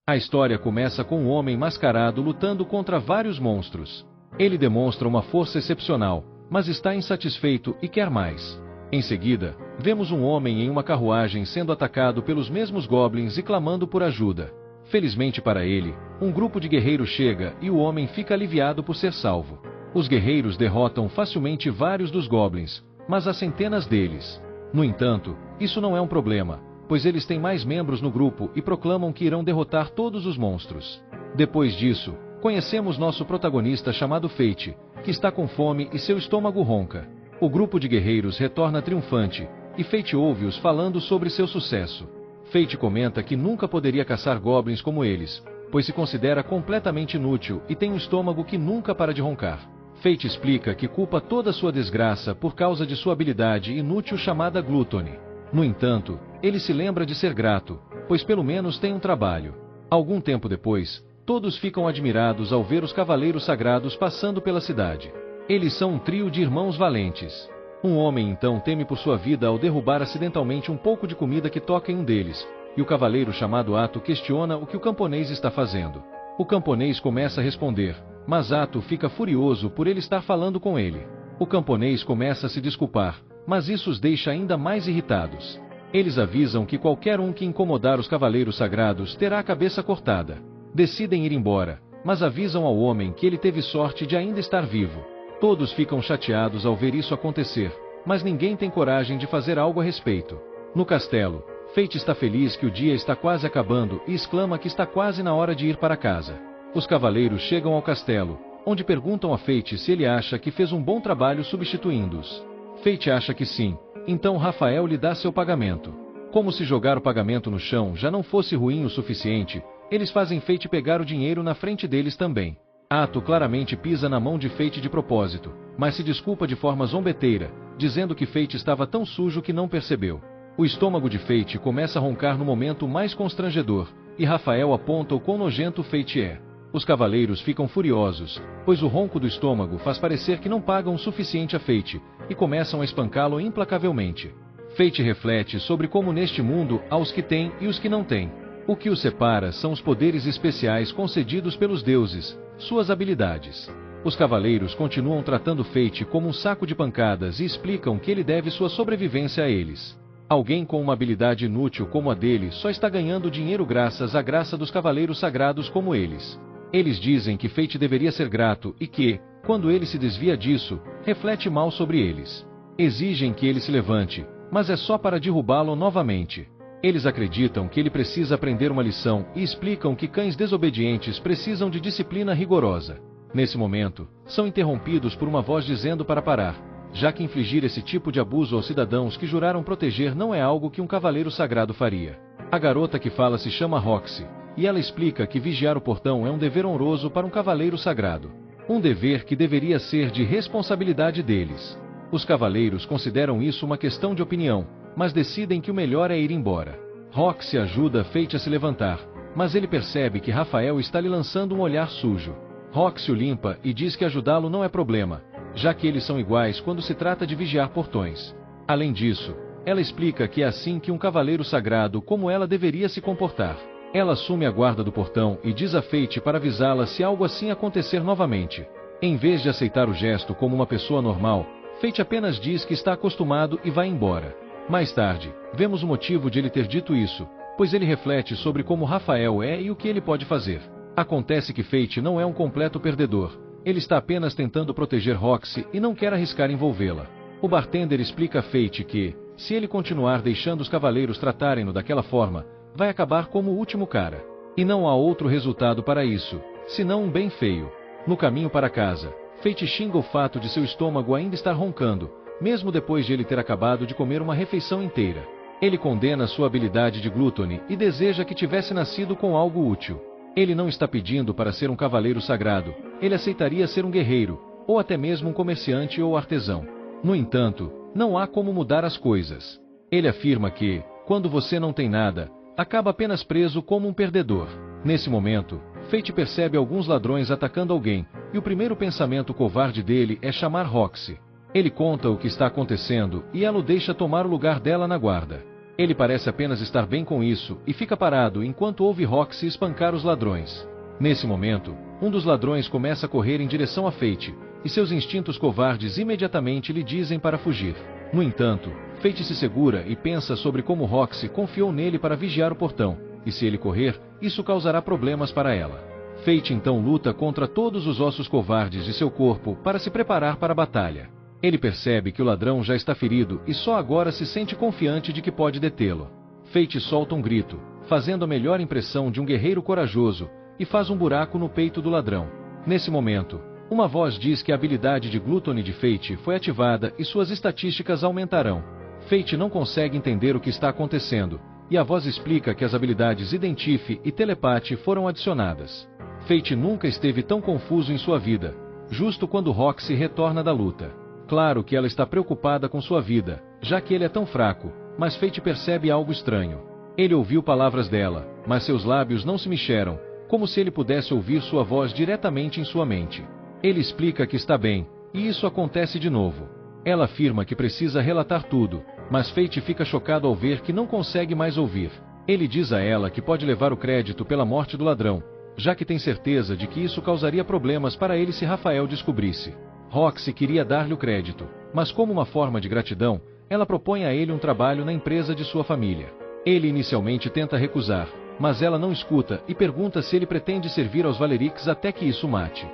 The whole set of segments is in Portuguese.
A história começa com um homem mascarado lutando contra vários monstros. Ele demonstra uma força excepcional, mas está insatisfeito e quer mais. Em seguida, vemos um homem em uma carruagem sendo atacado pelos mesmos goblins e clamando por ajuda. Felizmente para ele, um grupo de guerreiros chega e o homem fica aliviado por ser salvo. Os guerreiros derrotam facilmente vários dos goblins, mas há centenas deles. No entanto, isso não é um problema, pois eles têm mais membros no grupo e proclamam que irão derrotar todos os monstros. Depois disso, conhecemos nosso protagonista chamado Fate, que está com fome e seu estômago ronca. O grupo de guerreiros retorna triunfante, e Fate ouve-os falando sobre seu sucesso. Fate comenta que nunca poderia caçar goblins como eles, pois se considera completamente inútil e tem um estômago que nunca para de roncar. Fate explica que culpa toda sua desgraça por causa de sua habilidade inútil chamada Gluttony. No entanto, ele se lembra de ser grato, pois pelo menos tem um trabalho. Algum tempo depois, todos ficam admirados ao ver os Cavaleiros Sagrados passando pela cidade. Eles são um trio de irmãos valentes. Um homem então teme por sua vida ao derrubar acidentalmente um pouco de comida que toca em um deles, e o cavaleiro chamado Ato questiona o que o camponês está fazendo. O camponês começa a responder, mas Ato fica furioso por ele estar falando com ele. O camponês começa a se desculpar, mas isso os deixa ainda mais irritados. Eles avisam que qualquer um que incomodar os Cavaleiros Sagrados terá a cabeça cortada. Decidem ir embora, mas avisam ao homem que ele teve sorte de ainda estar vivo. Todos ficam chateados ao ver isso acontecer, mas ninguém tem coragem de fazer algo a respeito. No castelo, Fate está feliz que o dia está quase acabando e exclama que está quase na hora de ir para casa. Os cavaleiros chegam ao castelo, onde perguntam a Fate se ele acha que fez um bom trabalho substituindo-os. Fate acha que sim, então Rafael lhe dá seu pagamento. Como se jogar o pagamento no chão já não fosse ruim o suficiente, eles fazem Fate pegar o dinheiro na frente deles também. Ato claramente pisa na mão de Fate de propósito, mas se desculpa de forma zombeteira, dizendo que Fate estava tão sujo que não percebeu. O estômago de Fate começa a roncar no momento mais constrangedor, e Rafael aponta o quão nojento Fate é. Os cavaleiros ficam furiosos, pois o ronco do estômago faz parecer que não pagam o suficiente a Fate, e começam a espancá-lo implacavelmente. Fate reflete sobre como neste mundo há os que têm e os que não têm. O que os separa são os poderes especiais concedidos pelos deuses, suas habilidades. Os cavaleiros continuam tratando Fate como um saco de pancadas e explicam que ele deve sua sobrevivência a eles. Alguém com uma habilidade inútil como a dele só está ganhando dinheiro graças à graça dos Cavaleiros Sagrados como eles. Eles dizem que Fate deveria ser grato e que, quando ele se desvia disso, reflete mal sobre eles. Exigem que ele se levante, mas é só para derrubá-lo novamente. Eles acreditam que ele precisa aprender uma lição e explicam que cães desobedientes precisam de disciplina rigorosa. Nesse momento, são interrompidos por uma voz dizendo para parar, já que infligir esse tipo de abuso aos cidadãos que juraram proteger não é algo que um cavaleiro sagrado faria. A garota que fala se chama Roxy, e ela explica que vigiar o portão é um dever honroso para um cavaleiro sagrado. Um dever que deveria ser de responsabilidade deles. Os cavaleiros consideram isso uma questão de opinião, mas decidem que o melhor é ir embora. Roxy ajuda Fate a se levantar, mas ele percebe que Rafael está lhe lançando um olhar sujo. Roxy o limpa e diz que ajudá-lo não é problema, já que eles são iguais quando se trata de vigiar portões. Além disso, ela explica que é assim que um cavaleiro sagrado como ela deveria se comportar. Ela assume a guarda do portão e diz a Fate para avisá-la se algo assim acontecer novamente. Em vez de aceitar o gesto como uma pessoa normal, Fate apenas diz que está acostumado e vai embora. Mais tarde, vemos o motivo de ele ter dito isso, pois ele reflete sobre como Rafael é e o que ele pode fazer. Acontece que Fate não é um completo perdedor, ele está apenas tentando proteger Roxy e não quer arriscar envolvê-la. O bartender explica a Fate que, se ele continuar deixando os cavaleiros tratarem-no daquela forma, vai acabar como o último cara. E não há outro resultado para isso, senão um bem feio. No caminho para casa, Fate xinga o fato de seu estômago ainda estar roncando, mesmo depois de ele ter acabado de comer uma refeição inteira. Ele condena sua habilidade de Gluttony e deseja que tivesse nascido com algo útil. Ele não está pedindo para ser um cavaleiro sagrado, ele aceitaria ser um guerreiro, ou até mesmo um comerciante ou artesão. No entanto, não há como mudar as coisas. Ele afirma que, quando você não tem nada, acaba apenas preso como um perdedor. Nesse momento, Fate percebe alguns ladrões atacando alguém, e o primeiro pensamento covarde dele é chamar Roxy. Ele conta o que está acontecendo e ela o deixa tomar o lugar dela na guarda. Ele parece apenas estar bem com isso e fica parado enquanto ouve Roxy espancar os ladrões. Nesse momento, um dos ladrões começa a correr em direção a Fate, e seus instintos covardes imediatamente lhe dizem para fugir. No entanto, Fate se segura e pensa sobre como Roxy confiou nele para vigiar o portão, e se ele correr, isso causará problemas para ela. Fate então luta contra todos os ossos covardes de seu corpo para se preparar para a batalha. Ele percebe que o ladrão já está ferido e só agora se sente confiante de que pode detê-lo. Fate solta um grito, fazendo a melhor impressão de um guerreiro corajoso, e faz um buraco no peito do ladrão. Nesse momento, uma voz diz que a habilidade de Gluttony de Fate foi ativada e suas estatísticas aumentarão. Fate não consegue entender o que está acontecendo, e a voz explica que as habilidades Identify e Telepathy foram adicionadas. Fate nunca esteve tão confuso em sua vida, justo quando Roxy retorna da luta. Claro que ela está preocupada com sua vida, já que ele é tão fraco, mas Fate percebe algo estranho. Ele ouviu palavras dela, mas seus lábios não se mexeram, como se ele pudesse ouvir sua voz diretamente em sua mente. Ele explica que está bem, e isso acontece de novo. Ela afirma que precisa relatar tudo, mas Fate fica chocado ao ver que não consegue mais ouvir. Ele diz a ela que pode levar o crédito pela morte do ladrão, já que tem certeza de que isso causaria problemas para ele se Rafael descobrisse. Roxy queria dar-lhe o crédito, mas como uma forma de gratidão, ela propõe a ele um trabalho na empresa de sua família. Ele inicialmente tenta recusar, mas ela não escuta e pergunta se ele pretende servir aos Valerics até que isso mate.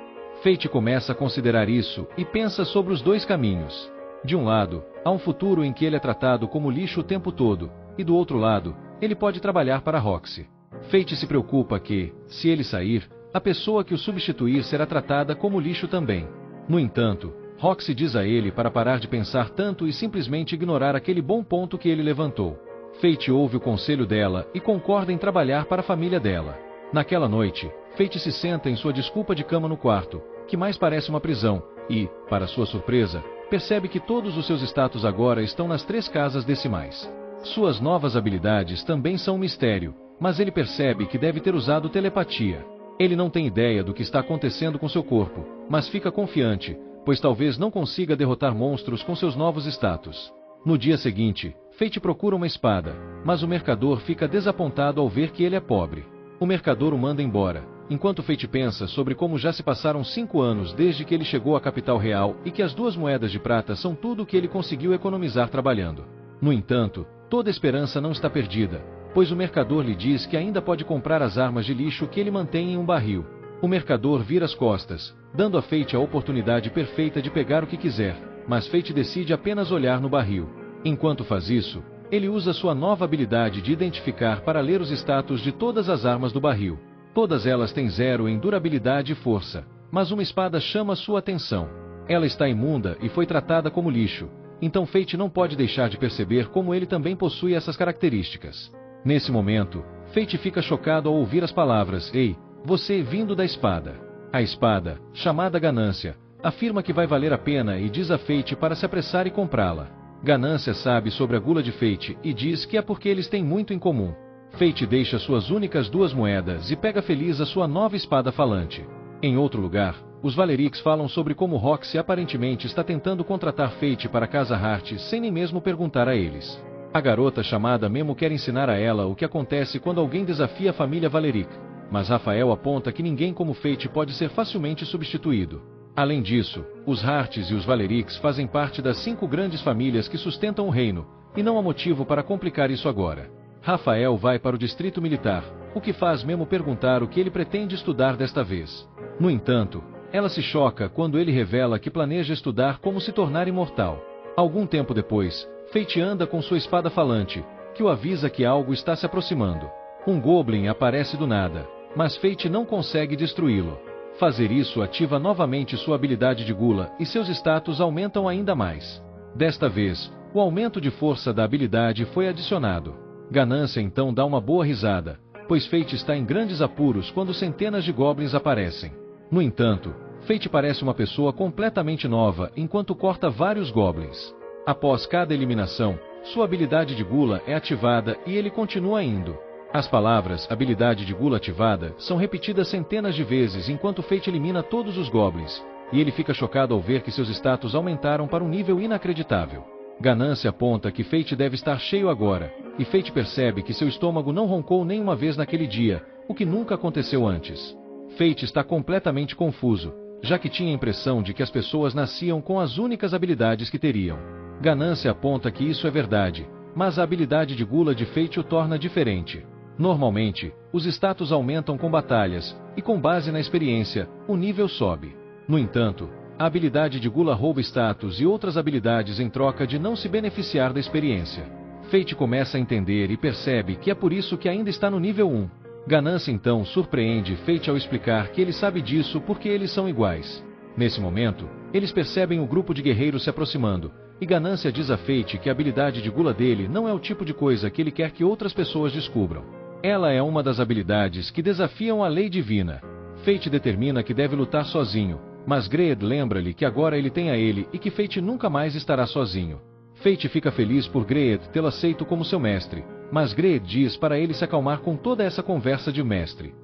Fate começa a considerar isso e pensa sobre os dois caminhos. De um lado, há um futuro em que ele é tratado como lixo o tempo todo, e do outro lado, ele pode trabalhar para Roxy. Fate se preocupa que, se ele sair, a pessoa que o substituir será tratada como lixo também. No entanto, Roxy diz a ele para parar de pensar tanto e simplesmente ignorar aquele bom ponto que ele levantou. Fate ouve o conselho dela e concorda em trabalhar para a família dela. Naquela noite, Fate se senta em sua desculpa de cama no quarto, que mais parece uma prisão, e, para sua surpresa, percebe que todos os seus status agora estão nas 3 casas decimais. Suas novas habilidades também são um mistério, mas ele percebe que deve ter usado telepatia. Ele não tem ideia do que está acontecendo com seu corpo, mas fica confiante, pois talvez não consiga derrotar monstros com seus novos status. No dia seguinte, Fate procura uma espada, mas o mercador fica desapontado ao ver que ele é pobre. O mercador o manda embora, enquanto Fate pensa sobre como já se passaram 5 anos desde que ele chegou à capital real e que as 2 moedas de prata são tudo o que ele conseguiu economizar trabalhando. No entanto, toda esperança não está perdida, pois o mercador lhe diz que ainda pode comprar as armas de lixo que ele mantém em um barril. O mercador vira as costas, dando a Fate a oportunidade perfeita de pegar o que quiser, mas Fate decide apenas olhar no barril. Enquanto faz isso, ele usa sua nova habilidade de identificar para ler os status de todas as armas do barril. Todas elas têm 0 em durabilidade e força, mas uma espada chama sua atenção. Ela está imunda e foi tratada como lixo, então Fate não pode deixar de perceber como ele também possui essas características. Nesse momento, Fate fica chocado ao ouvir as palavras "Ei, você vindo da espada". A espada, chamada Ganância, afirma que vai valer a pena e diz a Fate para se apressar e comprá-la. Ganância sabe sobre a gula de Fate e diz que é porque eles têm muito em comum. Fate deixa suas únicas 2 moedas e pega feliz a sua nova espada falante. Em outro lugar, os Valerics falam sobre como Roxy aparentemente está tentando contratar Fate para Casa Hart sem nem mesmo perguntar a eles. A garota chamada Memo quer ensinar a ela o que acontece quando alguém desafia a família Valeric, mas Rafael aponta que ninguém como Fate pode ser facilmente substituído. Além disso, os Harts e os Valerics fazem parte das 5 grandes famílias que sustentam o reino, e não há motivo para complicar isso agora. Rafael vai para o distrito militar, o que faz Memo perguntar o que ele pretende estudar desta vez. No entanto, ela se choca quando ele revela que planeja estudar como se tornar imortal. Algum tempo depois, Fate anda com sua espada falante, que o avisa que algo está se aproximando. Um Goblin aparece do nada, mas Fate não consegue destruí-lo. Fazer isso ativa novamente sua habilidade de gula e seus status aumentam ainda mais. Desta vez, o aumento de força da habilidade foi adicionado. Ganância então dá uma boa risada, pois Fate está em grandes apuros quando centenas de Goblins aparecem. No entanto, Fate parece uma pessoa completamente nova enquanto corta vários Goblins. Após cada eliminação, sua habilidade de gula é ativada e ele continua indo. As palavras habilidade de gula ativada são repetidas centenas de vezes enquanto Fate elimina todos os Goblins, e ele fica chocado ao ver que seus status aumentaram para um nível inacreditável. Ganância aponta que Fate deve estar cheio agora, e Fate percebe que seu estômago não roncou nenhuma vez naquele dia, o que nunca aconteceu antes. Fate está completamente confuso, já que tinha a impressão de que as pessoas nasciam com as únicas habilidades que teriam. Ganância aponta que isso é verdade, mas a habilidade de gula de Fate o torna diferente. Normalmente, os status aumentam com batalhas, e com base na experiência, o nível sobe. No entanto, a habilidade de gula rouba status e outras habilidades em troca de não se beneficiar da experiência. Fate começa a entender e percebe que é por isso que ainda está no nível 1. Ganância então surpreende Fate ao explicar que ele sabe disso porque eles são iguais. Nesse momento, eles percebem o grupo de guerreiros se aproximando, e Ganância diz a Fate que a habilidade de gula dele não é o tipo de coisa que ele quer que outras pessoas descubram. Ela é uma das habilidades que desafiam a lei divina. Fate determina que deve lutar sozinho, mas Greed lembra-lhe que agora ele tem a ele e que Fate nunca mais estará sozinho. Fate fica feliz por Greed tê-lo aceito como seu mestre, mas Greed diz para ele se acalmar com toda essa conversa de mestre.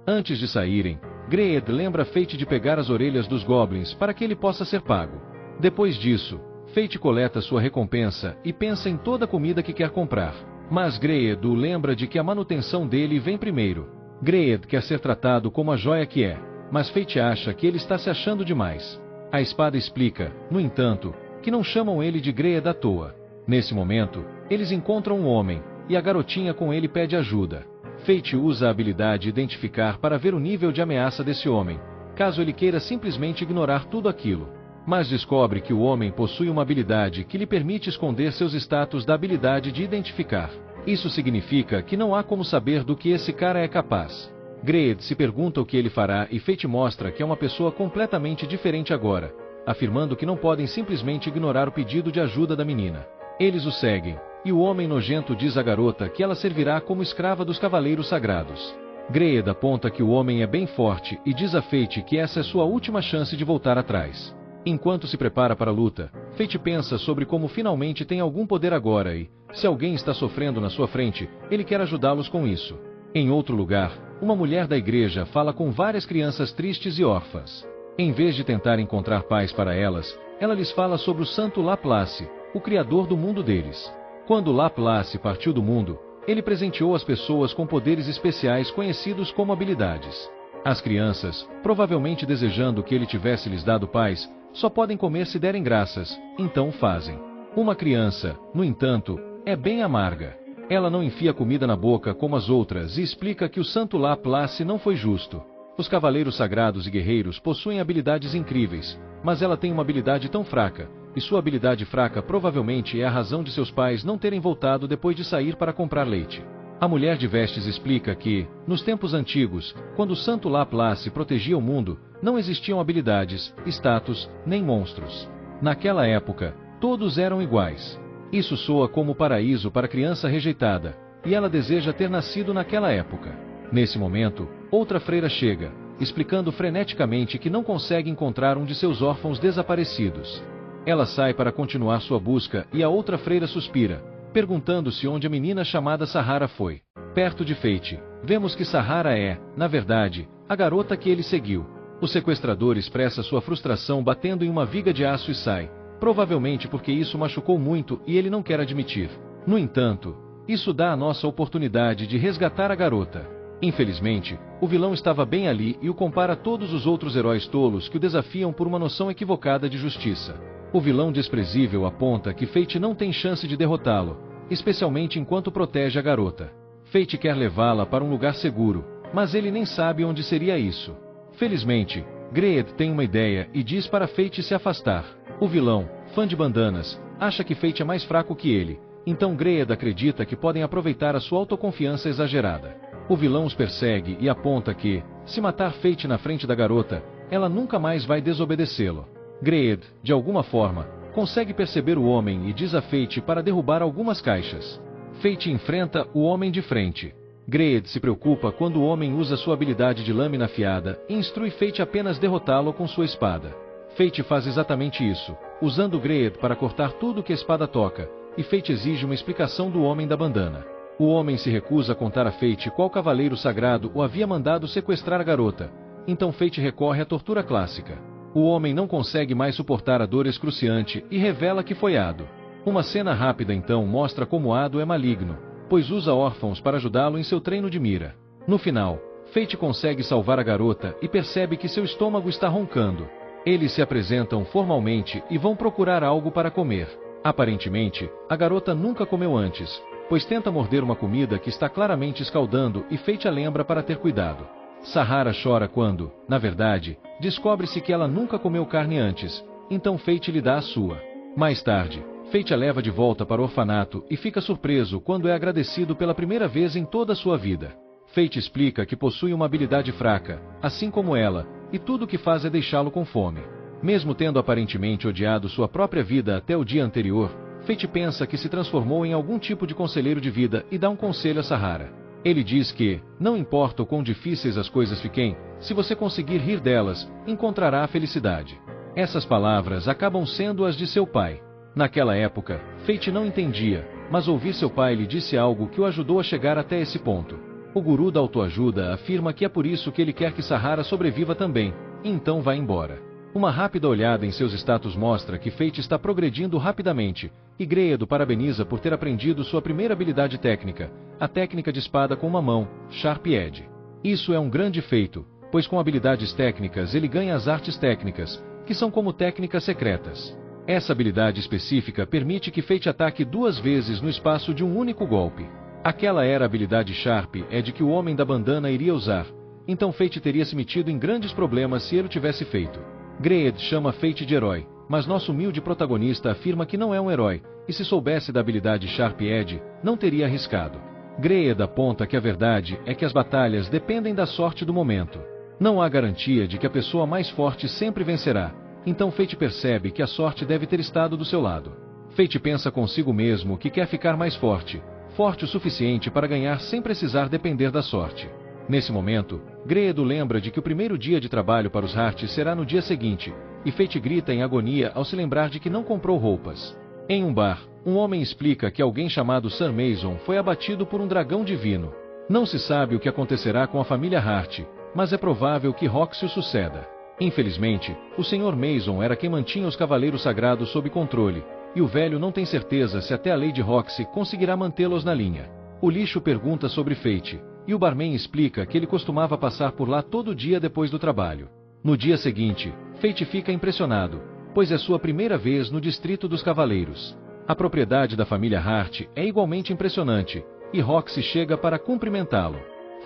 Antes de saírem, Greed lembra Fate de pegar as orelhas dos goblins para que ele possa ser pago. Depois disso, Fate coleta sua recompensa e pensa em toda a comida que quer comprar. Mas Greed o lembra de que a manutenção dele vem primeiro. Greed quer ser tratado como a joia que é, mas Fate acha que ele está se achando demais. A espada explica, no entanto, que não chamam ele de Greed à toa. Nesse momento, eles encontram um homem, e a garotinha com ele pede ajuda. Fate usa a habilidade Identificar para ver o nível de ameaça desse homem, caso ele queira simplesmente ignorar tudo aquilo. Mas descobre que o homem possui uma habilidade que lhe permite esconder seus status da habilidade de Identificar. Isso significa que não há como saber do que esse cara é capaz. Greed se pergunta o que ele fará e Fate mostra que é uma pessoa completamente diferente agora, afirmando que não podem simplesmente ignorar o pedido de ajuda da menina. Eles o seguem, e o homem nojento diz à garota que ela servirá como escrava dos cavaleiros sagrados. Greed aponta que o homem é bem forte e diz a Fate que essa é sua última chance de voltar atrás. Enquanto se prepara para a luta, Fate pensa sobre como finalmente tem algum poder agora e, se alguém está sofrendo na sua frente, ele quer ajudá-los com isso. Em outro lugar, uma mulher da igreja fala com várias crianças tristes e órfãs. Em vez de tentar encontrar paz para elas, ela lhes fala sobre o santo Laplace, o criador do mundo deles. Quando Laplace partiu do mundo, ele presenteou as pessoas com poderes especiais conhecidos como habilidades. As crianças, provavelmente desejando que ele tivesse lhes dado paz, só podem comer se derem graças, então fazem. Uma criança, no entanto, é bem amarga. Ela não enfia comida na boca como as outras e explica que o santo Laplace não foi justo. Os cavaleiros sagrados e guerreiros possuem habilidades incríveis, mas ela tem uma habilidade tão fraca, e sua habilidade fraca provavelmente é a razão de seus pais não terem voltado depois de sair para comprar leite. A mulher de vestes explica que, nos tempos antigos, quando o santo Laplace protegia o mundo, não existiam habilidades, status, nem monstros. Naquela época, todos eram iguais. Isso soa como paraíso para a criança rejeitada, e ela deseja ter nascido naquela época. Nesse momento, outra freira chega, explicando freneticamente que não consegue encontrar um de seus órfãos desaparecidos. Ela sai para continuar sua busca e a outra freira suspira, perguntando-se onde a menina chamada Sahara foi. Perto de Fate, vemos que Sahara é, na verdade, a garota que ele seguiu. O sequestrador expressa sua frustração batendo em uma viga de aço e sai, provavelmente porque isso machucou muito e ele não quer admitir. No entanto, isso dá a nossa oportunidade de resgatar a garota. Infelizmente, o vilão estava bem ali e o compara a todos os outros heróis tolos que o desafiam por uma noção equivocada de justiça. O vilão desprezível aponta que Fate não tem chance de derrotá-lo, especialmente enquanto protege a garota. Fate quer levá-la para um lugar seguro, mas ele nem sabe onde seria isso. Felizmente, Greed tem uma ideia e diz para Fate se afastar. O vilão, fã de bandanas, acha que Fate é mais fraco que ele, então Greed acredita que podem aproveitar a sua autoconfiança exagerada. O vilão os persegue e aponta que, se matar Fate na frente da garota, ela nunca mais vai desobedecê-lo. Greed, de alguma forma, consegue perceber o homem e diz a Fate para derrubar algumas caixas. Fate enfrenta o homem de frente. Greed se preocupa quando o homem usa sua habilidade de lâmina afiada e instrui Fate apenas derrotá-lo com sua espada. Fate faz exatamente isso, usando Greed para cortar tudo que a espada toca, e Fate exige uma explicação do homem da bandana. O homem se recusa a contar a Fate qual cavaleiro sagrado o havia mandado sequestrar a garota, então Fate recorre à tortura clássica. O homem não consegue mais suportar a dor excruciante e revela que foi Ado. Uma cena rápida então mostra como Ado é maligno, pois usa órfãos para ajudá-lo em seu treino de mira. No final, Fate consegue salvar a garota e percebe que seu estômago está roncando. Eles se apresentam formalmente e vão procurar algo para comer. Aparentemente, a garota nunca comeu antes, pois tenta morder uma comida que está claramente escaldando e Fate a lembra para ter cuidado. Sahara chora quando, na verdade, descobre-se que ela nunca comeu carne antes, então Fate lhe dá a sua. Mais tarde, Fate a leva de volta para o orfanato e fica surpreso quando é agradecido pela primeira vez em toda a sua vida. Fate explica que possui uma habilidade fraca, assim como ela, e tudo o que faz é deixá-lo com fome. Mesmo tendo aparentemente odiado sua própria vida até o dia anterior, Fate pensa que se transformou em algum tipo de conselheiro de vida e dá um conselho a Sahara. Ele diz que, não importa o quão difíceis as coisas fiquem, se você conseguir rir delas, encontrará a felicidade. Essas palavras acabam sendo as de seu pai. Naquela época, Fate não entendia, mas ouvir seu pai lhe disse algo que o ajudou a chegar até esse ponto. O guru da autoajuda afirma que é por isso que ele quer que Sahara sobreviva também, e então vai embora. Uma rápida olhada em seus status mostra que Fate está progredindo rapidamente, e Greed o parabeniza por ter aprendido sua primeira habilidade técnica, a técnica de espada com uma mão, Sharp Edge. Isso é um grande feito, pois com habilidades técnicas ele ganha as artes técnicas, que são como técnicas secretas. Essa habilidade específica permite que Fate ataque 2 vezes no espaço de um único golpe. Aquela era a habilidade Sharp Edge que o homem da bandana iria usar, então Fate teria se metido em grandes problemas se ele o tivesse feito. Greed chama Fate de herói, mas nosso humilde protagonista afirma que não é um herói, e se soubesse da habilidade Sharp Edge, não teria arriscado. Greed aponta que a verdade é que as batalhas dependem da sorte do momento. Não há garantia de que a pessoa mais forte sempre vencerá, então Fate percebe que a sorte deve ter estado do seu lado. Fate pensa consigo mesmo que quer ficar mais forte, forte o suficiente para ganhar sem precisar depender da sorte. Nesse momento, Greed lembra de que o primeiro dia de trabalho para os Hearts será no dia seguinte, e Fate grita em agonia ao se lembrar de que não comprou roupas. Em um bar, um homem explica que alguém chamado Sir Mason foi abatido por um dragão divino. Não se sabe o que acontecerá com a família Hart, mas é provável que Roxy o suceda. Infelizmente, o Sr. Mason era quem mantinha os Cavaleiros Sagrados sob controle, e o velho não tem certeza se até a Lady Roxy conseguirá mantê-los na linha. O lixo pergunta sobre Fate, e o barman explica que ele costumava passar por lá todo dia depois do trabalho. No dia seguinte, Fate fica impressionado, pois é sua primeira vez no Distrito dos Cavaleiros. A propriedade da família Hart é igualmente impressionante, e Roxy chega para cumprimentá-lo.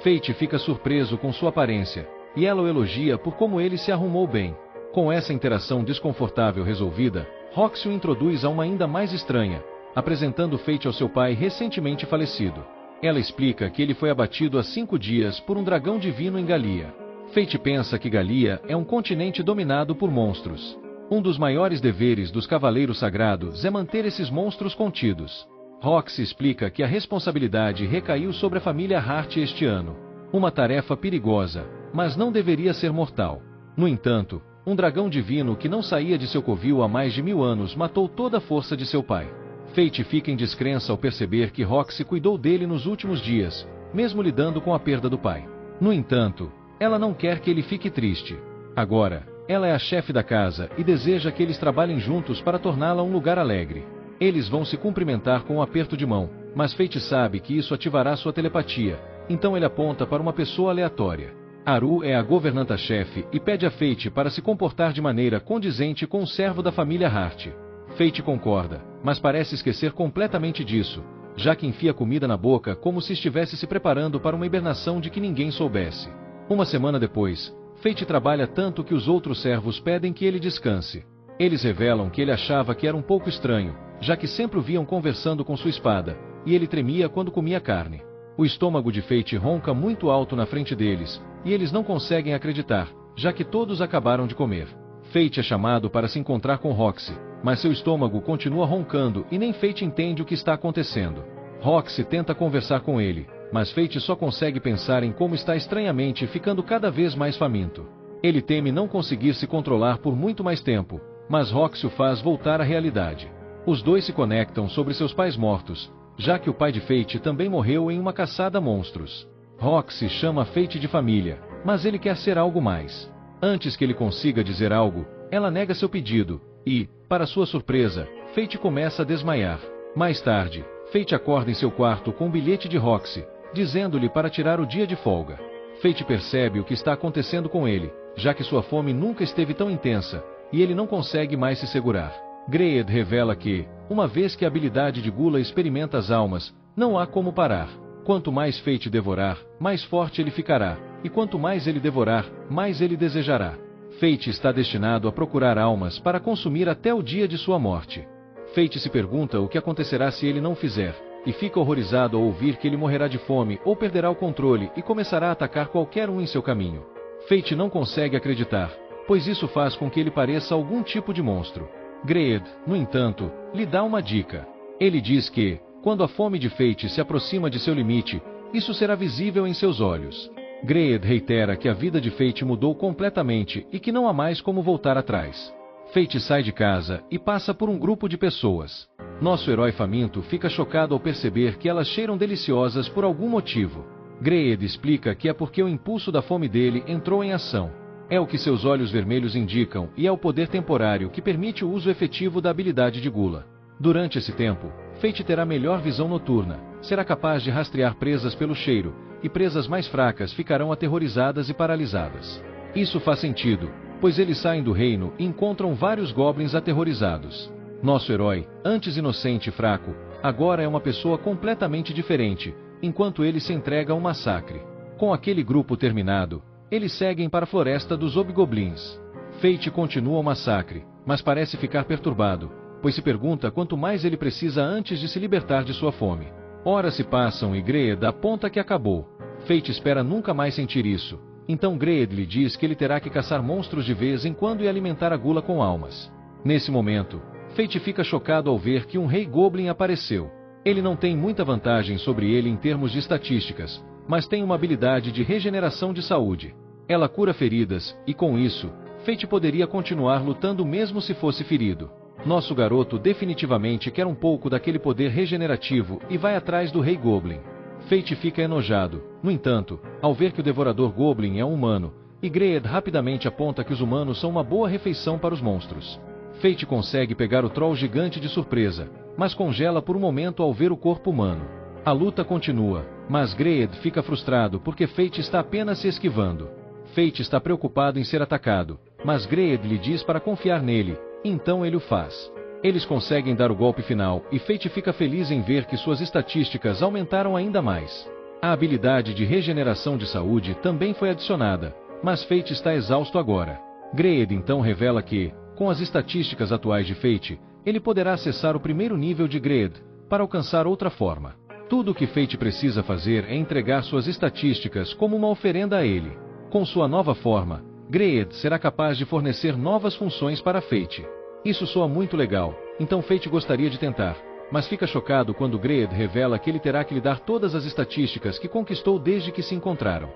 Fate fica surpreso com sua aparência, e ela o elogia por como ele se arrumou bem. Com essa interação desconfortável resolvida, Roxy o introduz a uma ainda mais estranha, apresentando Fate ao seu pai recentemente falecido. Ela explica que ele foi abatido há 5 dias por um dragão divino em Galia. Fate pensa que Galia é um continente dominado por monstros. Um dos maiores deveres dos Cavaleiros Sagrados é manter esses monstros contidos. Roxy explica que a responsabilidade recaiu sobre a família Hart este ano. Uma tarefa perigosa, mas não deveria ser mortal. No entanto, um dragão divino que não saía de seu covil há mais de 1000 anos matou toda a força de seu pai. Fate fica em descrença ao perceber que Roxy cuidou dele nos últimos dias, mesmo lidando com a perda do pai. No entanto, ela não quer que ele fique triste. Agora, ela é a chefe da casa e deseja que eles trabalhem juntos para torná-la um lugar alegre. Eles vão se cumprimentar com um aperto de mão, mas Fate sabe que isso ativará sua telepatia, então ele aponta para uma pessoa aleatória. Aru é a governanta-chefe e pede a Fate para se comportar de maneira condizente com o servo da família Hart. Fate concorda, mas parece esquecer completamente disso, já que enfia comida na boca como se estivesse se preparando para uma hibernação de que ninguém soubesse. Uma semana depois, Fate trabalha tanto que os outros servos pedem que ele descanse. Eles revelam que ele achava que era um pouco estranho, já que sempre o viam conversando com sua espada, e ele tremia quando comia carne. O estômago de Fate ronca muito alto na frente deles, e eles não conseguem acreditar, já que todos acabaram de comer. Fate é chamado para se encontrar com Roxy, mas seu estômago continua roncando e nem Fate entende o que está acontecendo. Roxy tenta conversar com ele, mas Fate só consegue pensar em como está estranhamente ficando cada vez mais faminto. Ele teme não conseguir se controlar por muito mais tempo, mas Roxy o faz voltar à realidade. Os dois se conectam sobre seus pais mortos, já que o pai de Fate também morreu em uma caçada a monstros. Roxy chama Fate de família, mas ele quer ser algo mais. Antes que ele consiga dizer algo, Ela nega seu pedido e, para sua surpresa, Fate começa a desmaiar. Mais tarde, Fate acorda em seu quarto com um bilhete de Roxy, dizendo-lhe para tirar o dia de folga. Fate percebe o que está acontecendo com ele, já que sua fome nunca esteve tão intensa, e ele não consegue mais se segurar. Greed revela que, uma vez que a habilidade de Gula experimenta as almas, não há como parar. Quanto mais Fate devorar, mais forte ele ficará, e quanto mais ele devorar, mais ele desejará. Fate está destinado a procurar almas para consumir até o dia de sua morte. Fate se pergunta o que acontecerá se ele não fizer, e fica horrorizado ao ouvir que ele morrerá de fome ou perderá o controle e começará a atacar qualquer um em seu caminho. Fate não consegue acreditar, pois isso faz com que ele pareça algum tipo de monstro. Greed, no entanto, lhe dá uma dica. Ele diz que, quando a fome de Fate se aproxima de seu limite, isso será visível em seus olhos. Greed reitera que a vida de Fate mudou completamente e que não há mais como voltar atrás. Fate sai de casa e passa por um grupo de pessoas. Nosso herói faminto fica chocado ao perceber que elas cheiram deliciosas por algum motivo. Greed explica que é porque o impulso da fome dele entrou em ação. É o que seus olhos vermelhos indicam e é o poder temporário que permite o uso efetivo da habilidade de Gula. Durante esse tempo, Fate terá melhor visão noturna, será capaz de rastrear presas pelo cheiro, e presas mais fracas ficarão aterrorizadas e paralisadas. Isso faz sentido, pois eles saem do reino e encontram vários goblins aterrorizados. Nosso herói, antes inocente e fraco, agora é uma pessoa completamente diferente, enquanto ele se entrega a um massacre. Com aquele grupo terminado, eles seguem para a floresta dos Hobgoblins. Fate continua o massacre, mas parece ficar perturbado, pois se pergunta quanto mais ele precisa antes de se libertar de sua fome. Horas se passam e Greed aponta que acabou. Fate espera nunca mais sentir isso, então Greed lhe diz que ele terá que caçar monstros de vez em quando e alimentar a Gula com almas. Nesse momento, Fate fica chocado ao ver que um rei Goblin apareceu. Ele não tem muita vantagem sobre ele em termos de estatísticas, mas tem uma habilidade de regeneração de saúde. Ela cura feridas, e com isso, Fate poderia continuar lutando mesmo se fosse ferido. Nosso garoto definitivamente quer um pouco daquele poder regenerativo e vai atrás do Rei Goblin. Fate fica enojado, no entanto, ao ver que o Devorador Goblin é um humano, e Greed rapidamente aponta que os humanos são uma boa refeição para os monstros. Fate consegue pegar o Troll gigante de surpresa, mas congela por um momento ao ver o corpo humano. A luta continua, mas Greed fica frustrado porque Fate está apenas se esquivando. Fate está preocupado em ser atacado, mas Greed lhe diz para confiar nele, então ele o faz. Eles conseguem dar o golpe final e Fate fica feliz em ver que suas estatísticas aumentaram ainda mais. A habilidade de regeneração de saúde também foi adicionada, mas Fate está exausto agora. Greed então revela que, com as estatísticas atuais de Fate, ele poderá acessar o primeiro nível de Greed, para alcançar outra forma. Tudo o que Fate precisa fazer é entregar suas estatísticas como uma oferenda a ele. Com sua nova forma, Greed será capaz de fornecer novas funções para Fate. Isso soa muito legal, então Fate gostaria de tentar, mas fica chocado quando Greed revela que ele terá que lhe dar todas as estatísticas que conquistou desde que se encontraram.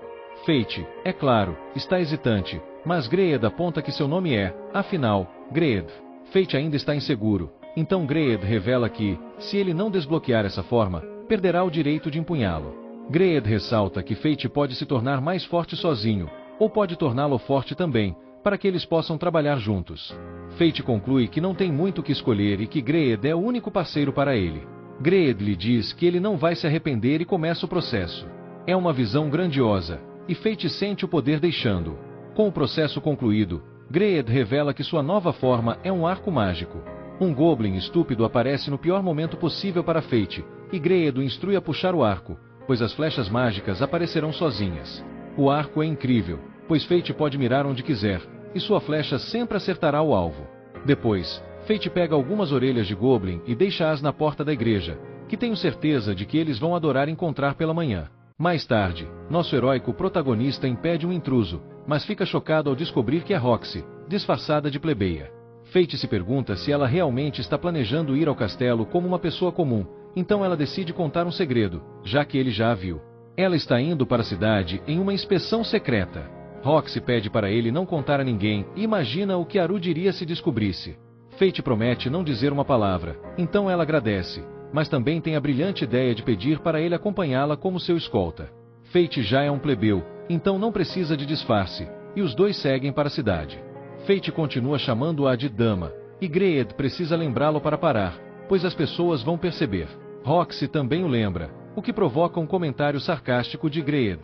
Fate, é claro, está hesitante, mas Greed aponta que seu nome é, afinal, Greed. Fate ainda está inseguro, então Greed revela que, se ele não desbloquear essa forma, perderá o direito de empunhá-lo. Greed ressalta que Fate pode se tornar mais forte sozinho, ou pode torná-lo forte também, para que eles possam trabalhar juntos. Fate conclui que não tem muito o que escolher e que Greed é o único parceiro para ele. Greed lhe diz que ele não vai se arrepender e começa o processo. É uma visão grandiosa, e Fate sente o poder deixando-o. Com o processo concluído, Greed revela que sua nova forma é um arco mágico. Um Goblin estúpido aparece no pior momento possível para Fate, e Greed o instrui a puxar o arco, pois as flechas mágicas aparecerão sozinhas. O arco é incrível, pois Fate pode mirar onde quiser, e sua flecha sempre acertará o alvo. Depois, Fate pega algumas orelhas de Goblin e deixa-as na porta da igreja, que tenho certeza de que eles vão adorar encontrar pela manhã. Mais tarde, nosso heróico protagonista impede um intruso, mas fica chocado ao descobrir que é Roxy, disfarçada de plebeia. Fate se pergunta se ela realmente está planejando ir ao castelo como uma pessoa comum, então ela decide contar um segredo, já que ele já a viu. Ela está indo para a cidade em uma inspeção secreta. Roxy pede para ele não contar a ninguém e imagina o que Aru diria se descobrisse. Fate promete não dizer uma palavra, então ela agradece, mas também tem a brilhante ideia de pedir para ele acompanhá-la como seu escolta. Fate já é um plebeu, então não precisa de disfarce, e os dois seguem para a cidade. Fate continua chamando-a de dama, e Greed precisa lembrá-lo para parar, pois as pessoas vão perceber. Roxy também o lembra, o que provoca um comentário sarcástico de Greed.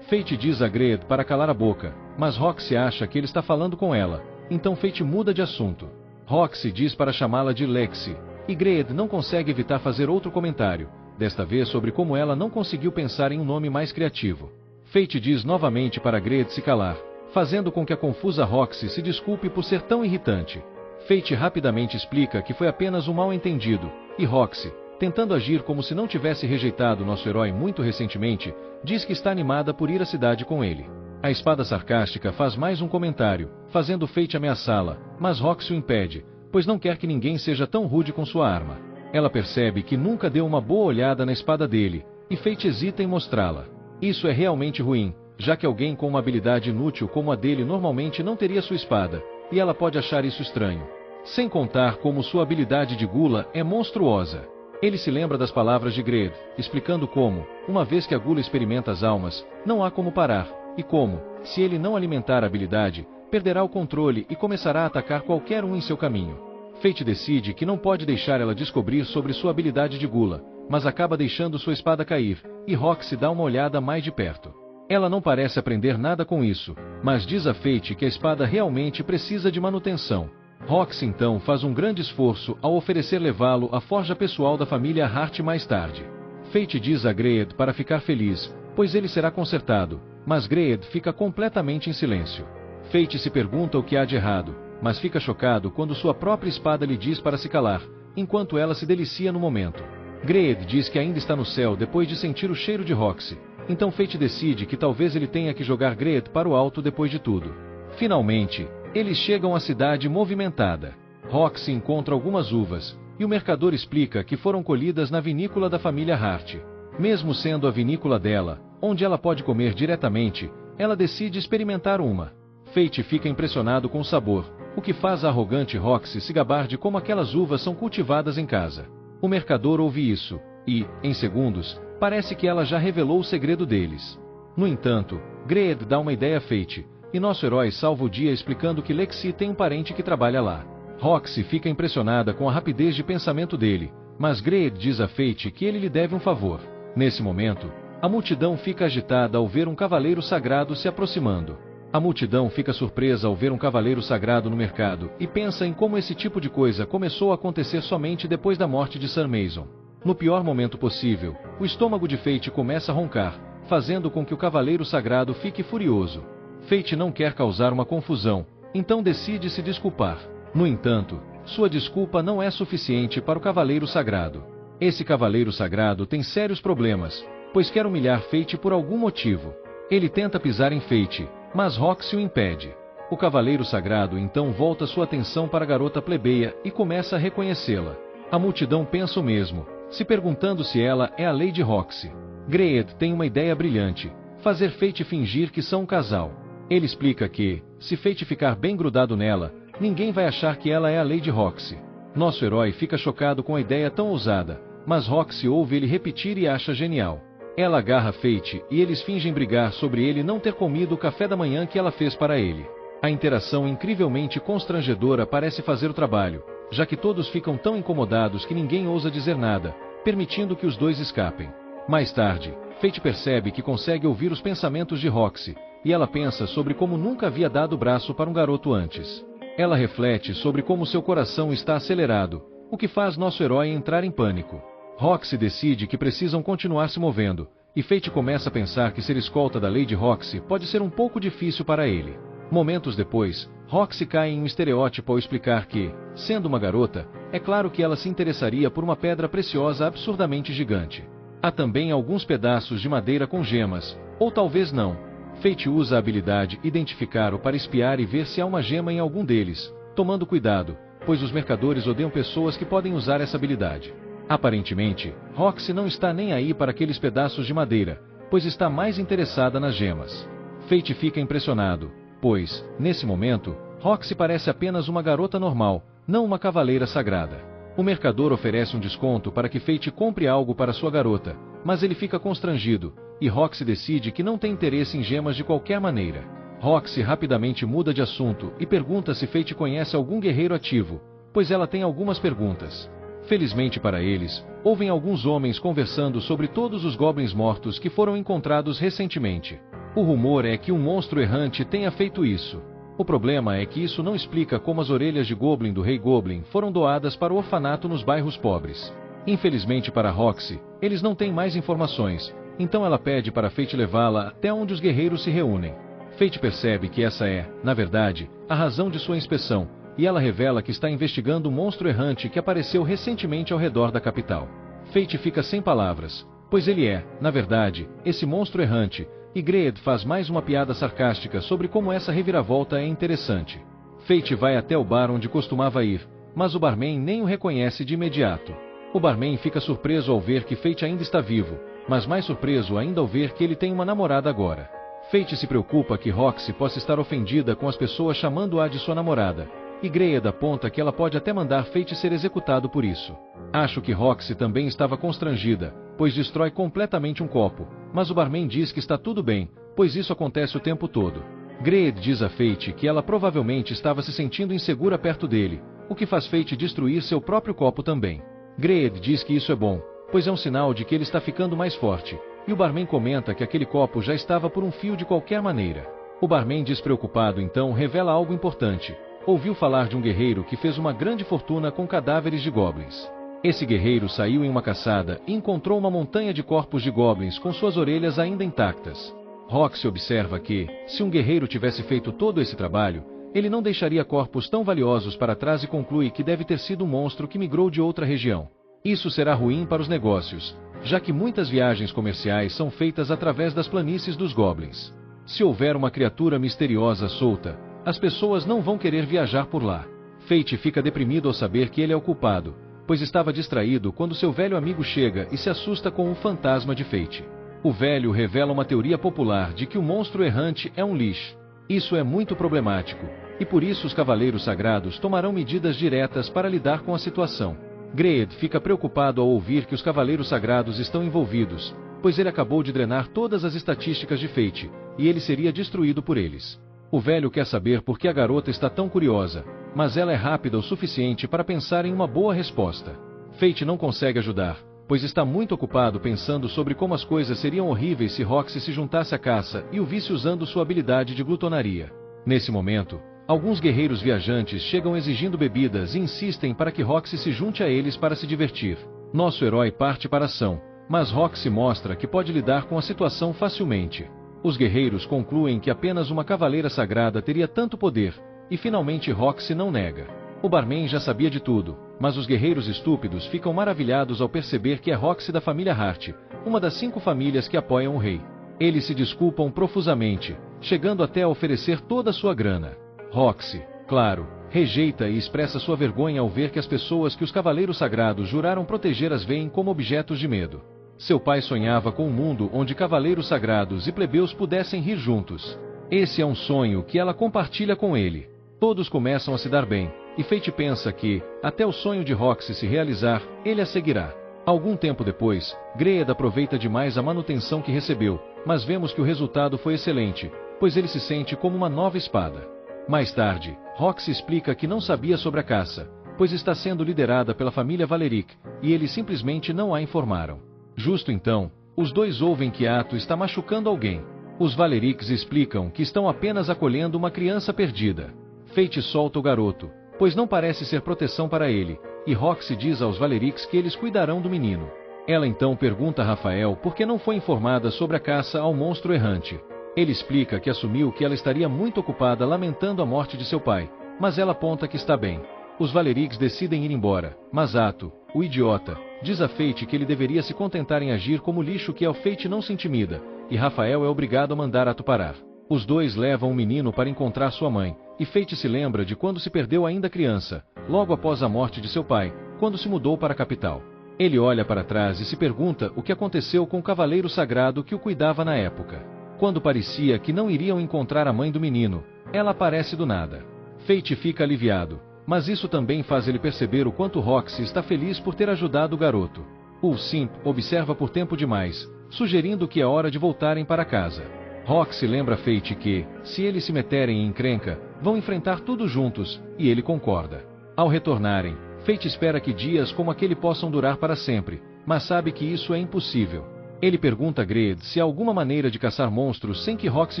Fate diz a Greed para calar a boca, mas Roxy acha que ele está falando com ela, então Fate muda de assunto. Roxy diz para chamá-la de Lexi, e Greed não consegue evitar fazer outro comentário, desta vez sobre como ela não conseguiu pensar em um nome mais criativo. Fate diz novamente para Greed se calar, fazendo com que a confusa Roxy se desculpe por ser tão irritante. Fate rapidamente explica que foi apenas um mal-entendido, e Roxy, tentando agir como se não tivesse rejeitado nosso herói muito recentemente, diz que está animada por ir à cidade com ele. A espada sarcástica faz mais um comentário, fazendo Fate ameaçá-la, mas Roxy o impede, pois não quer que ninguém seja tão rude com sua arma. Ela percebe que nunca deu uma boa olhada na espada dele, e Fate hesita em mostrá-la. Isso é realmente ruim, já que alguém com uma habilidade inútil como a dele normalmente não teria sua espada, e ela pode achar isso estranho. Sem contar como sua habilidade de gula é monstruosa. Ele se lembra das palavras de Greed, explicando como, uma vez que a gula experimenta as almas, não há como parar, e como, se ele não alimentar a habilidade, perderá o controle e começará a atacar qualquer um em seu caminho. Fate decide que não pode deixar ela descobrir sobre sua habilidade de gula, mas acaba deixando sua espada cair, e Roxy dá uma olhada mais de perto. Ela não parece aprender nada com isso, mas diz a Fate que a espada realmente precisa de manutenção. Roxy então faz um grande esforço ao oferecer levá-lo à forja pessoal da família Hart mais tarde. Fate diz a Greed para ficar feliz, pois ele será consertado, mas Greed fica completamente em silêncio. Fate se pergunta o que há de errado, mas fica chocado quando sua própria espada lhe diz para se calar, enquanto ela se delicia no momento. Greed diz que ainda está no céu depois de sentir o cheiro de Roxy, então Fate decide que talvez ele tenha que jogar Greed para o alto depois de tudo. Finalmente, eles chegam à cidade movimentada. Roxy encontra algumas uvas, e o mercador explica que foram colhidas na vinícola da família Hart. Mesmo sendo a vinícola dela, onde ela pode comer diretamente, ela decide experimentar uma. Fate fica impressionado com o sabor, o que faz a arrogante Roxy se gabar de como aquelas uvas são cultivadas em casa. O mercador ouve isso, e, em segundos, parece que ela já revelou o segredo deles. No entanto, Greed dá uma ideia a Fate, e nosso herói salva o dia explicando que Lexi tem um parente que trabalha lá. Roxy fica impressionada com a rapidez de pensamento dele, mas Greed diz a Fate que ele lhe deve um favor. Nesse momento, a multidão fica agitada ao ver um cavaleiro sagrado se aproximando. A multidão fica surpresa ao ver um cavaleiro sagrado no mercado e pensa em como esse tipo de coisa começou a acontecer somente depois da morte de Sir Mason. No pior momento possível, o estômago de Fate começa a roncar, fazendo com que o cavaleiro sagrado fique furioso. Fate não quer causar uma confusão, então decide se desculpar. No entanto, sua desculpa não é suficiente para o cavaleiro sagrado. Esse cavaleiro sagrado tem sérios problemas, pois quer humilhar Fate por algum motivo. Ele tenta pisar em Fate, mas Roxy o impede. O cavaleiro sagrado então volta sua atenção para a garota plebeia e começa a reconhecê-la. A multidão pensa o mesmo, se perguntando se ela é a Lady Roxy. Greed tem uma ideia brilhante: fazer Fate fingir que são um casal. Ele explica que, se Fate ficar bem grudado nela, ninguém vai achar que ela é a Lady Roxy. Nosso herói fica chocado com a ideia tão ousada, mas Roxy ouve ele repetir e acha genial. Ela agarra Fate e eles fingem brigar sobre ele não ter comido o café da manhã que ela fez para ele. A interação incrivelmente constrangedora parece fazer o trabalho, já que todos ficam tão incomodados que ninguém ousa dizer nada, permitindo que os dois escapem. Mais tarde, Fate percebe que consegue ouvir os pensamentos de Roxy, e ela pensa sobre como nunca havia dado o braço para um garoto antes. Ela reflete sobre como seu coração está acelerado, o que faz nosso herói entrar em pânico. Roxy decide que precisam continuar se movendo, e Fate começa a pensar que ser escolta da Lady Roxy pode ser um pouco difícil para ele. Momentos depois, Roxy cai em um estereótipo ao explicar que, sendo uma garota, é claro que ela se interessaria por uma pedra preciosa absurdamente gigante. Há também alguns pedaços de madeira com gemas, ou talvez não. Fate usa a habilidade Identificar-o para espiar e ver se há uma gema em algum deles, tomando cuidado, pois os mercadores odeiam pessoas que podem usar essa habilidade. Aparentemente, Roxy não está nem aí para aqueles pedaços de madeira, pois está mais interessada nas gemas. Fate fica impressionado, pois, nesse momento, Roxy parece apenas uma garota normal, não uma cavaleira sagrada. O mercador oferece um desconto para que Fate compre algo para sua garota, mas ele fica constrangido, e Roxy decide que não tem interesse em gemas de qualquer maneira. Roxy rapidamente muda de assunto e pergunta se Fate conhece algum guerreiro ativo, pois ela tem algumas perguntas. Felizmente para eles, ouvem alguns homens conversando sobre todos os goblins mortos que foram encontrados recentemente. O rumor é que um monstro errante tenha feito isso. O problema é que isso não explica como as orelhas de Goblin do Rei Goblin foram doadas para o orfanato nos bairros pobres. Infelizmente para Roxy, eles não têm mais informações, então ela pede para Fate levá-la até onde os guerreiros se reúnem. Fate percebe que essa é, na verdade, a razão de sua inspeção, e ela revela que está investigando um monstro errante que apareceu recentemente ao redor da capital. Fate fica sem palavras, pois ele é, na verdade, esse monstro errante, e Greed faz mais uma piada sarcástica sobre como essa reviravolta é interessante. Fate vai até o bar onde costumava ir, mas o barman nem o reconhece de imediato. O barman fica surpreso ao ver que Fate ainda está vivo, mas mais surpreso ainda ao ver que ele tem uma namorada agora. Fate se preocupa que Roxy possa estar ofendida com as pessoas chamando-a de sua namorada, e Greed aponta que ela pode até mandar Fate ser executado por isso. Acho que Roxy também estava constrangida, pois destrói completamente um copo, mas o barman diz que está tudo bem, pois isso acontece o tempo todo. Greed diz a Fate que ela provavelmente estava se sentindo insegura perto dele, o que faz Fate destruir seu próprio copo também. Greed diz que isso é bom, pois é um sinal de que ele está ficando mais forte, e o barman comenta que aquele copo já estava por um fio de qualquer maneira. O barman despreocupado então revela algo importante. Ouviu falar de um guerreiro que fez uma grande fortuna com cadáveres de goblins. Esse guerreiro saiu em uma caçada e encontrou uma montanha de corpos de goblins com suas orelhas ainda intactas. Roxy observa que, se um guerreiro tivesse feito todo esse trabalho, ele não deixaria corpos tão valiosos para trás e conclui que deve ter sido um monstro que migrou de outra região. Isso será ruim para os negócios, já que muitas viagens comerciais são feitas através das planícies dos goblins. Se houver uma criatura misteriosa solta, as pessoas não vão querer viajar por lá. Fate fica deprimido ao saber que ele é o culpado, pois estava distraído quando seu velho amigo chega e se assusta com o fantasma de Fate. O velho revela uma teoria popular de que o monstro errante é um Lich. Isso é muito problemático, e por isso os Cavaleiros Sagrados tomarão medidas diretas para lidar com a situação. Greed fica preocupado ao ouvir que os Cavaleiros Sagrados estão envolvidos, pois ele acabou de drenar todas as estatísticas de Fate, e ele seria destruído por eles. O velho quer saber por que a garota está tão curiosa, mas ela é rápida o suficiente para pensar em uma boa resposta. Fate não consegue ajudar, pois está muito ocupado pensando sobre como as coisas seriam horríveis se Roxy se juntasse à caça e o visse usando sua habilidade de glutonaria. Nesse momento, alguns guerreiros viajantes chegam exigindo bebidas e insistem para que Roxy se junte a eles para se divertir. Nosso herói parte para a ação, mas Roxy mostra que pode lidar com a situação facilmente. Os guerreiros concluem que apenas uma cavaleira sagrada teria tanto poder, e finalmente Roxy não nega. O barman já sabia de tudo, mas os guerreiros estúpidos ficam maravilhados ao perceber que é Roxy da família Hart, uma das 5 famílias que apoiam o rei. Eles se desculpam profusamente, chegando até a oferecer toda a sua grana. Roxy, claro, rejeita e expressa sua vergonha ao ver que as pessoas que os Cavaleiros Sagrados juraram proteger as veem como objetos de medo. Seu pai sonhava com um mundo onde Cavaleiros Sagrados e plebeus pudessem rir juntos. Esse é um sonho que ela compartilha com ele. Todos começam a se dar bem, e Fate pensa que, até o sonho de Roxy se realizar, ele a seguirá. Algum tempo depois, Greed aproveita demais a manutenção que recebeu, mas vemos que o resultado foi excelente, pois ele se sente como uma nova espada. Mais tarde, Roxy explica que não sabia sobre a caça, pois está sendo liderada pela família Valeric, e eles simplesmente não a informaram. Justo então, os dois ouvem que Ato está machucando alguém. Os Valerics explicam que estão apenas acolhendo uma criança perdida. Fate solta o garoto, pois não parece ser proteção para ele, e Roxy diz aos Valerics que eles cuidarão do menino. Ela então pergunta a Rafael por que não foi informada sobre a caça ao monstro errante. Ele explica que assumiu que ela estaria muito ocupada lamentando a morte de seu pai, mas ela aponta que está bem. Os Valerics decidem ir embora, mas Ato, o idiota, diz a Fate que ele deveria se contentar em agir como lixo que Fate não se intimida, e Rafael é obrigado a mandar Ato parar. Os dois levam o menino para encontrar sua mãe, e Fate se lembra de quando se perdeu ainda criança, logo após a morte de seu pai, quando se mudou para a capital. Ele olha para trás e se pergunta o que aconteceu com o cavaleiro sagrado que o cuidava na época. Quando parecia que não iriam encontrar a mãe do menino, ela aparece do nada. Fate fica aliviado, mas isso também faz ele perceber o quanto Roxy está feliz por ter ajudado o garoto. O Simp observa por tempo demais, sugerindo que é hora de voltarem para casa. Roxy lembra Fate que, se eles se meterem em encrenca, vão enfrentar tudo juntos, e ele concorda. Ao retornarem, Fate espera que dias como aquele possam durar para sempre, mas sabe que isso é impossível. Ele pergunta a Greed se há alguma maneira de caçar monstros sem que Roxy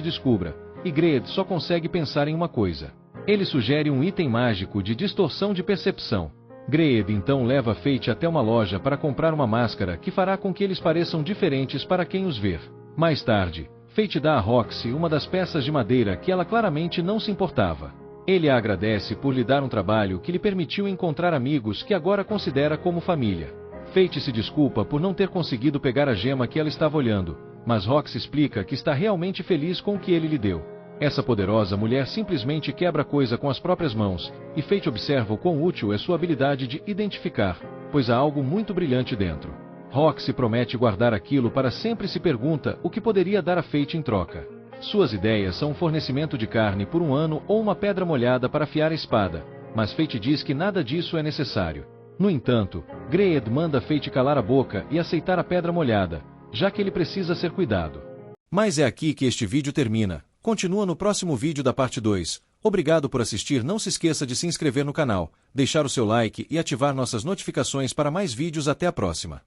descubra, e Greed só consegue pensar em uma coisa. Ele sugere um item mágico de distorção de percepção. Greed então leva Fate até uma loja para comprar uma máscara que fará com que eles pareçam diferentes para quem os ver. Mais tarde, Fate dá a Roxy uma das peças de madeira que ela claramente não se importava. Ele a agradece por lhe dar um trabalho que lhe permitiu encontrar amigos que agora considera como família. Fate se desculpa por não ter conseguido pegar a gema que ela estava olhando, mas Roxy explica que está realmente feliz com o que ele lhe deu. Essa poderosa mulher simplesmente quebra coisa com as próprias mãos, e Fate observa o quão útil é sua habilidade de identificar, pois há algo muito brilhante dentro. Roxy promete guardar aquilo para sempre e se pergunta o que poderia dar a Fate em troca. Suas ideias são um fornecimento de carne por um ano ou uma pedra molhada para afiar a espada, mas Fate diz que nada disso é necessário. No entanto, Greed manda Fate calar a boca e aceitar a pedra molhada, já que ele precisa ser cuidado. Mas é aqui que este vídeo termina. Continua no próximo vídeo da parte 2. Obrigado por assistir, não se esqueça de se inscrever no canal, deixar o seu like e ativar nossas notificações para mais vídeos. Até a próxima.